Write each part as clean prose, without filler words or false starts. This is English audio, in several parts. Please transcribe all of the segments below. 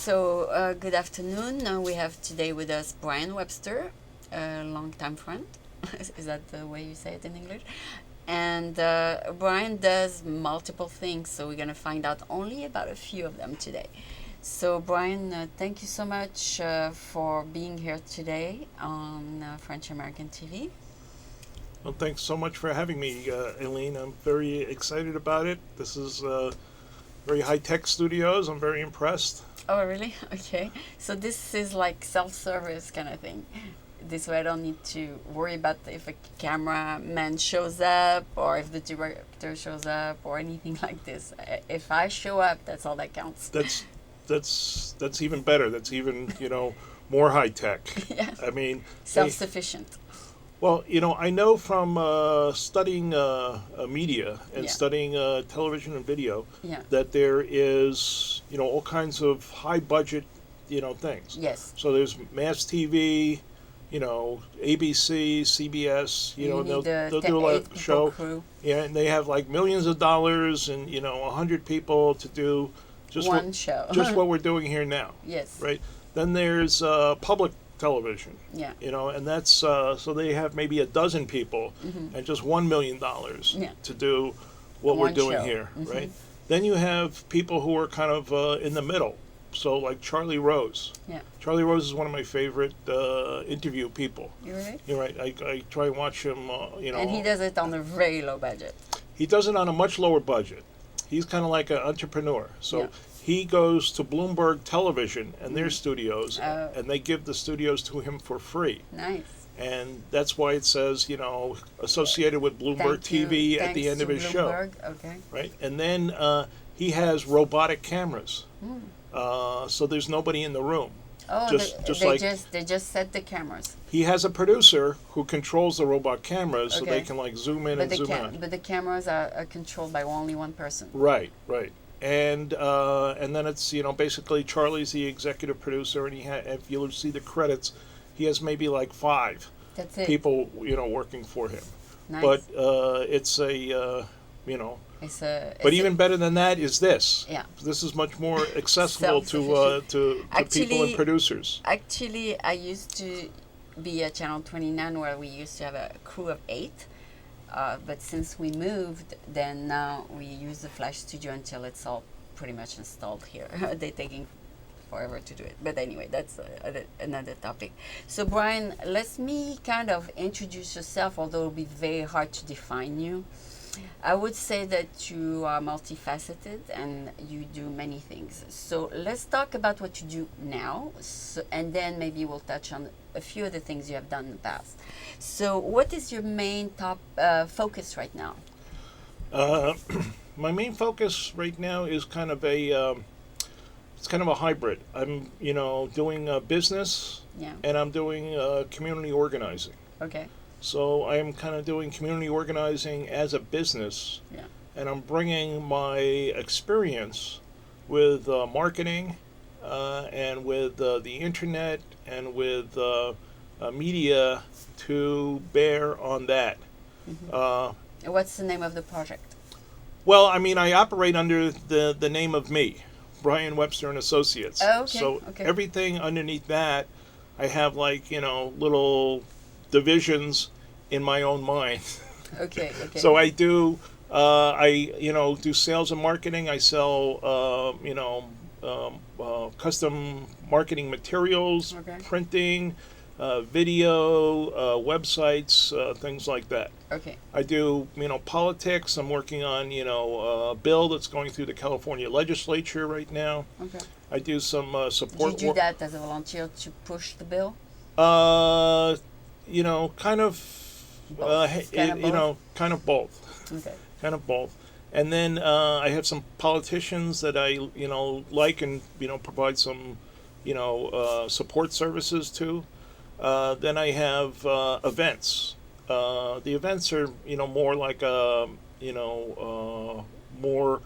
Good afternoon. We have today with us Brian Webster, a longtime friend. Is that the way you say it in English? And Brian does multiple things, so we're going to find out only about a few of them today. So, Brian, thank you so much for being here today on French American TV. Well, thanks so much for having me, Aileen. I'm very excited about it. This is very high-tech studios. I'm very impressed. Oh, really? Okay. So this is like self-service kind of thing. This way I don't need to worry about if a cameraman shows up or if the director shows up or anything like this. If I show up, that's all that counts. That's even better. That's even, more high-tech. Yeah. I mean... Self-sufficient. Well, I know from studying media and studying television and video that there is, all kinds of high-budget, things. Yes. So there's mass TV, ABC, CBS, they'll do a lot of show. Crew. Yeah, and they have like millions of dollars and, 100 people to do just one show. Just what we're doing here now. Yes. Right? Then there's public television. Yeah. And that's so they have maybe a dozen people and just $1 million to do what we're doing show. here, right? Then you have people who are kind of in the middle. So like Charlie Rose. Yeah. Charlie Rose is one of my favorite interview people. You're right. You're right. I try and watch him. And he does it on a very low budget. He does it on a much lower budget. He's kind of like an entrepreneur. So. Yeah. He goes to Bloomberg Television and their studios, and they give the studios to him for free. Nice. And that's why it says, associated with Bloomberg TV at the end of his show. Okay. Right? And then he has robotic cameras. So there's nobody in the room. Oh, they just set the cameras. He has a producer who controls the robot cameras so they can like zoom in and zoom out. But the cameras are controlled by only one person. Right. And then it's basically Charlie's the executive producer, and if you see the credits, he has maybe like 5 people working for him. Nice. But it's a but even better than that is this. Yeah. This is much more accessible to people and producers. Actually, I used to be at Channel 29 where we used to have a crew of 8. But since we moved, then now we use the Flash Studio until it's all pretty much installed here. They're taking forever to do it. But anyway, that's another topic. So Brian, let me kind of introduce yourself, although it'll be very hard to define you. I would say that you are multifaceted and you do many things. So let's talk about what you do now, and then maybe we'll touch on a few of the things you have done in the past. So what is your main top focus right now? My main focus right now is kind of it's kind of a hybrid. I'm, doing business and I'm doing community organizing. Okay. So I'm kind of doing community organizing as a business, and I'm bringing my experience with marketing and with the internet and with media to bear on that. What's the name of the project? Well, I mean, I operate under the name of me, Brian Webster and Associates. Oh, okay. So everything underneath that, I have like, little divisions in my own mind. Okay. So I do do sales and marketing. I sell custom marketing materials, printing, video, websites, things like that. Okay. I do politics. I'm working on a bill that's going through the California legislature right now. Okay. I do some support. Do you do that as a volunteer to push the bill? Kind of. Kind of both. Okay. Kind of both. And then I have some politicians that I, like and, provide some, support services to. Then I have events. The events are, more like, more,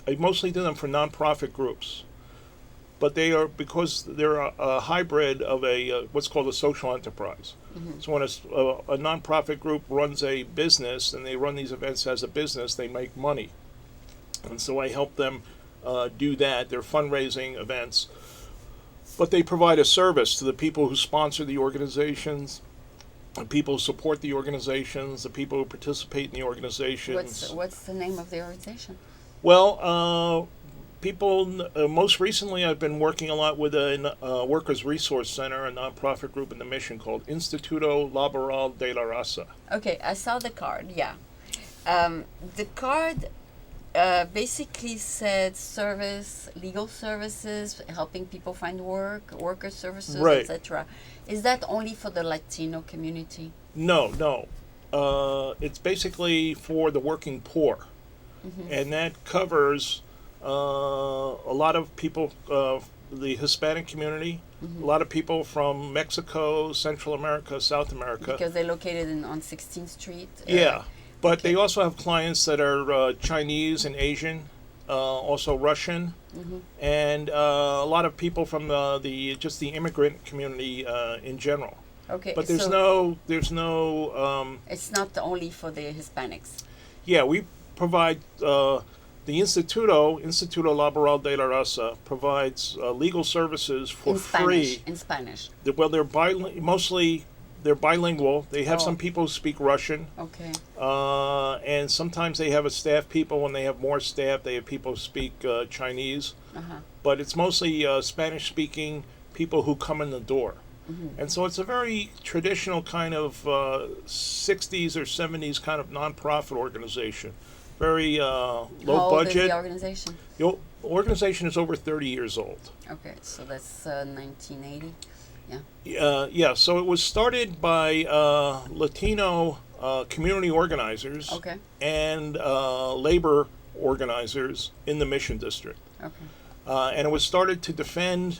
I mostly do them for nonprofit groups. But they are, because they're a hybrid of a what's called a social enterprise. So when a nonprofit group runs a business and they run these events as a business, they make money. And so I help them do that. They're fundraising events. But they provide a service to the people who sponsor the organizations, the people who support the organizations, the people who participate in the organizations. What's the name of the organization? Well, most recently I've been working a lot with a Workers' Resource Center, a nonprofit group in the Mission called Instituto Laboral de la Razza. Okay, I saw the card, yeah. The card basically said legal services, helping people find work, worker services, Right. etc. Is that only for the Latino community? No. It's basically for the working poor. Mm-hmm. And that covers a lot of people, the Hispanic community, Mm-hmm. a lot of people from Mexico, Central America, South America. Because they're located on 16th Street? Yeah. But okay. they also have clients that are Chinese and Asian, also Russian, Mm-hmm. and a lot of people from the immigrant community in general. Okay. But there's so no. it's not only for the Hispanics. Yeah, we provide the Instituto Laboral de la Raza provides legal services for free. In Spanish. Well, they're bilingual. They have Oh. some people who speak Russian. Okay. And sometimes they have a staff people. When they have more staff, they have people who speak Chinese. Uh-huh. But it's mostly Spanish-speaking people who come in the door. Mm-hmm. And so it's a very traditional kind of 60s or 70s kind of nonprofit organization. Very low How old budget. is the organization? The organization is over 30 years old. Okay, so that's 1980. Yeah, so it was started by Latino community organizers Okay. and labor organizers in the Mission District. Okay. And it was started to defend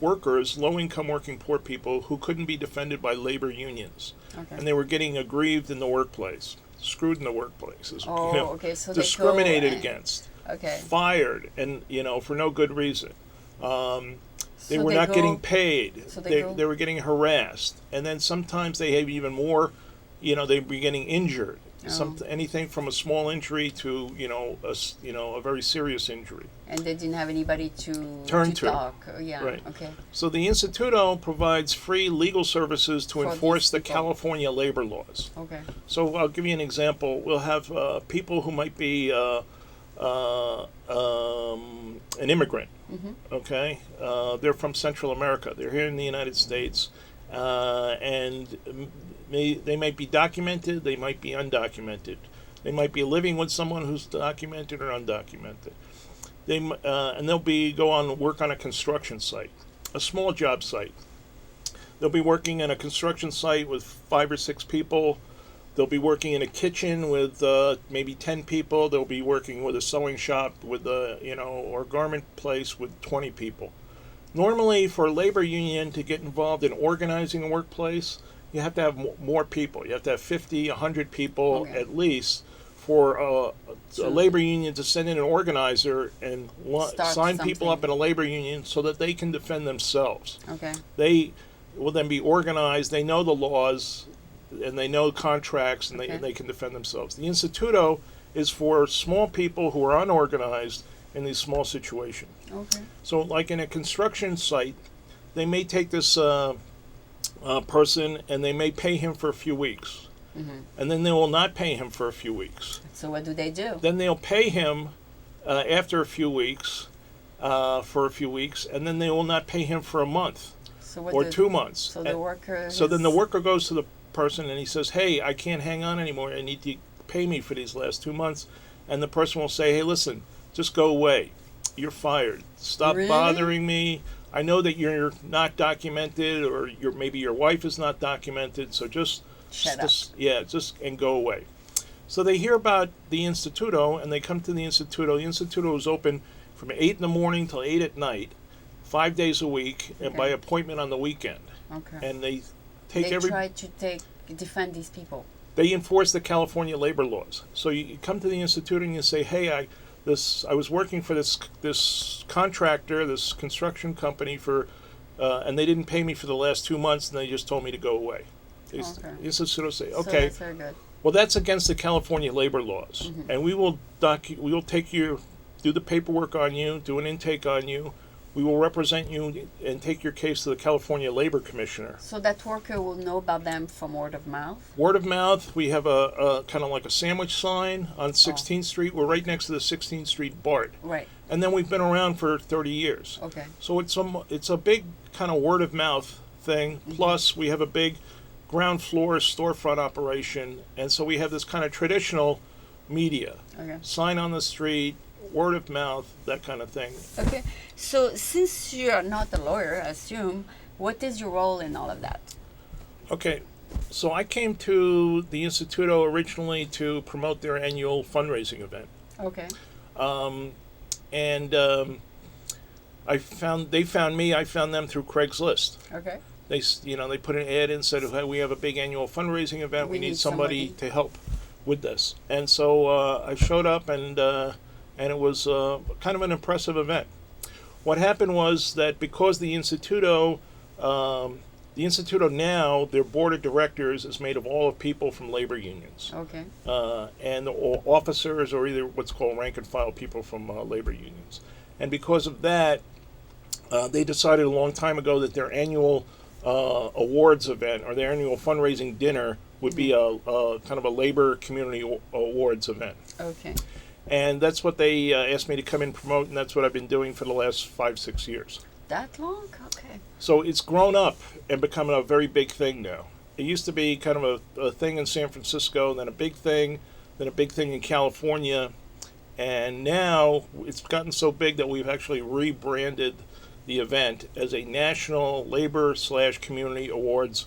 workers, low-income working poor people who couldn't be defended by labor unions. Okay. And they were getting aggrieved in the workplace, screwed in the workplace, Oh, okay. So discriminated they go against, okay. fired, and for no good reason. They So were not getting paid. So They were getting harassed, and then sometimes they have even more. They'd be getting injured. Oh. Anything from a small injury to a very serious injury. And they didn't have anybody to Turn to. talk. Yeah. Right. Okay. So the Instituto provides free legal services to For enforce these the people. California labor laws. Okay. So I'll give you an example. We'll have people who might be an immigrant. Mm-hmm. Okay, they're from Central America. They're here in the United States, and they might be documented. They might be undocumented. They might be living with someone who's documented or undocumented. And they'll go on work on a construction site, a small job site. They'll be working in a construction site with 5 or 6 people. They'll be working in a kitchen with maybe 10 people. They'll be working with a sewing shop with or garment place with 20 people. Normally, for a labor union to get involved in organizing a workplace, you have to have more people. You have to have 50, 100 people Okay. at least for a labor union to send in an organizer and Start sign people up something. in a labor union so that they can defend themselves. Okay. They will then be organized. They know the laws, and they know contracts, and Okay. they can defend themselves. The Instituto is for small people who are unorganized in these small situations. Okay. So, like in a construction site, they may take this person and they may pay him for a few weeks. Mm-hmm. And then they will not pay him for a few weeks. So what do they do? Then they'll pay him after a few weeks, for a few weeks, and then they will not pay him for a month So what or do- 2 months. So the worker. So then the has- worker goes to the person and he says, "Hey, I can't hang on anymore. I need to pay me for these last 2 months." And the person will say, "Hey, listen, just go away. You're fired. Stop Really? bothering me. I know that you're not documented, or maybe your wife is not documented. So just Shut up. and go away." So they hear about the Instituto and they come to the Instituto. The Instituto is open from 8 in the morning till 8 at night, 5 days a week, and by Okay. appointment on the weekend. Okay. And they take They try to defend these people. they enforce the California labor laws. So you come to the Institute and you say, "Hey, I was working for this contractor, this construction company and they didn't pay me for the last 2 months, and they just told me to go away." The Okay. Institute will say, So "Okay, that's very good. well, that's against the California labor laws, Mhm. and we will take your do the paperwork on you, do an intake on you. We will represent you and take your case to the California Labor Commissioner. So that worker will know about them from word of mouth? Word of mouth. We have a kind of like a sandwich sign on 16th Street. We're right next to the 16th Street BART. Right. And then we've been around for 30 years. Okay. So it's a big kind of word of mouth thing. Mm-hmm. Plus, we have a big ground floor storefront operation. And so we have this kind of traditional media. Okay. Sign on the street, word of mouth, that kind of thing. Okay. So since you're not a lawyer, I assume, what is your role in all of that? Okay. So I came to the Instituto originally to promote their annual fundraising event. Okay. They found me. I found them through Craigslist. Okay. They put an ad in and said, hey, we have a big annual fundraising event. We need somebody to help with this. And so I showed up, and it was kind of an impressive event. What happened was that because the Instituto now, their board of directors is made of all of people from labor unions. Okay. And the officers are either what's called rank and file people from labor unions. And because of that, they decided a long time ago that their annual awards event or their annual fundraising dinner would be a kind of a labor community awards event. Okay. And that's what they asked me to come and promote, and that's what I've been doing for the last 5-6 years. That long? Okay. So it's grown up and become a very big thing now. It used to be kind of a thing in San Francisco, then a big thing in California, and now it's gotten so big that we've actually rebranded the event as a National Labor/Community Awards.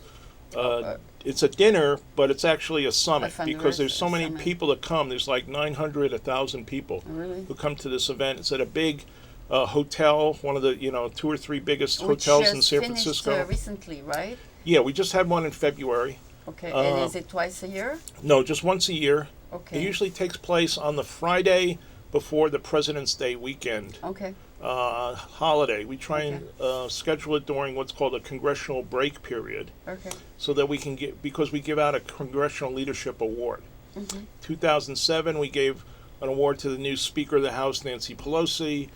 It's a dinner, but it's actually a summit because there's so many people that come. There's like 900, 1,000 people who come to this event. It's at a big hotel, one of the 2 or 3 biggest hotels in San Francisco. Finished recently, right? Yeah, we just had one in February. Okay, and is it twice a year? No, just once a year. Okay. It usually takes place on the Friday before the President's Day weekend. Okay. Holiday. We try and schedule it during what's called a congressional break period. Okay. So that we can because we give out a Congressional Leadership Award. Mm-hmm. 2007, we gave an award to the new Speaker of the House, Nancy Pelosi.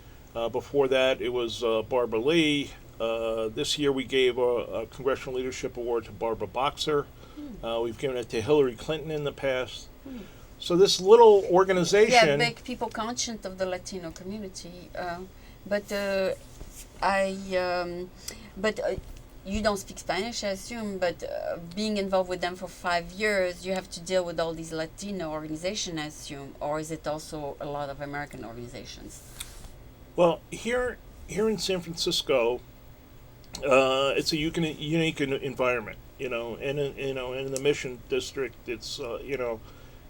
Before that, it was Barbara Lee. This year, we gave a Congressional Leadership Award to Barbara Boxer. We've given it to Hillary Clinton in the past. So this little organization... make people conscious of the Latino community. But you don't speak Spanish, I assume, but being involved with them for 5 years, you have to deal with all these Latino organizations, I assume, or is it also a lot of American organizations? Well, here in San Francisco, it's a unique environment, and in the Mission District, it's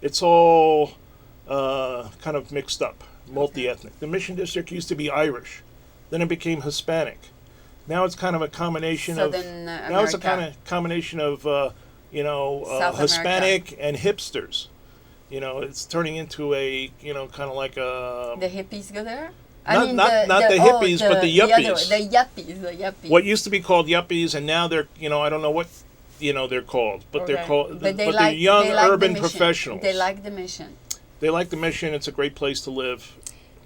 it's all kind of mixed up. Multi-ethnic. The Mission District used to be Irish, then it became Hispanic. Now it's kind of a combination of Hispanic and hipsters. It's turning into a kind of like a. The hippies go there. But the yuppies. The yuppies. What used to be called yuppies, and now they're I don't know what they're called, but they're called. They're young urban professionals. They like the Mission. They like the Mission. It's a great place to live.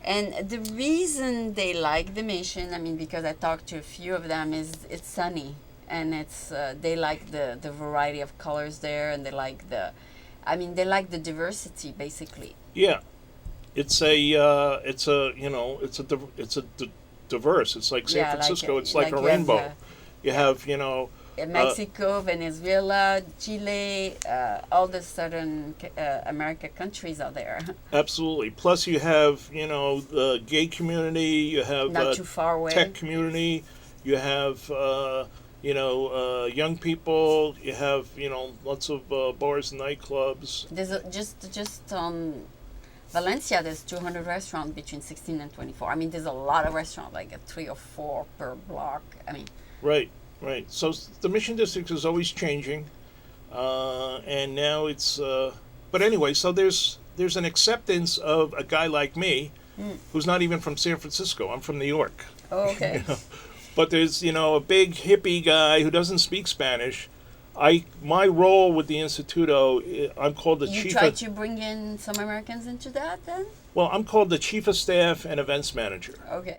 And the reason they like the Mission, because I talked to a few of them, is it's sunny, and it's they like the variety of colors there, and they like the diversity basically. Yeah, it's diverse. It's like San Francisco. It's like a rainbow. You have Mexico, Venezuela, Chile, all the southern America countries are there. Absolutely. Plus, you have the gay community. You have not too far away. Tech community. You have young people. You have lots of bars and nightclubs. There's just on Valencia. There's 200 restaurants between 16 and 24. There's a lot of restaurants, like 3 or 4 per block. Right. Right. So the Mission District is always changing, and now it's. But anyway, so there's an acceptance of a guy like me, who's not even from San Francisco. I'm from New York. Oh, okay. But there's a big hippie guy who doesn't speak Spanish. My role with the Instituto, I'm called the chief. You try to bring in some Americans into that then? Well, I'm called the Chief of Staff and Events Manager. Okay.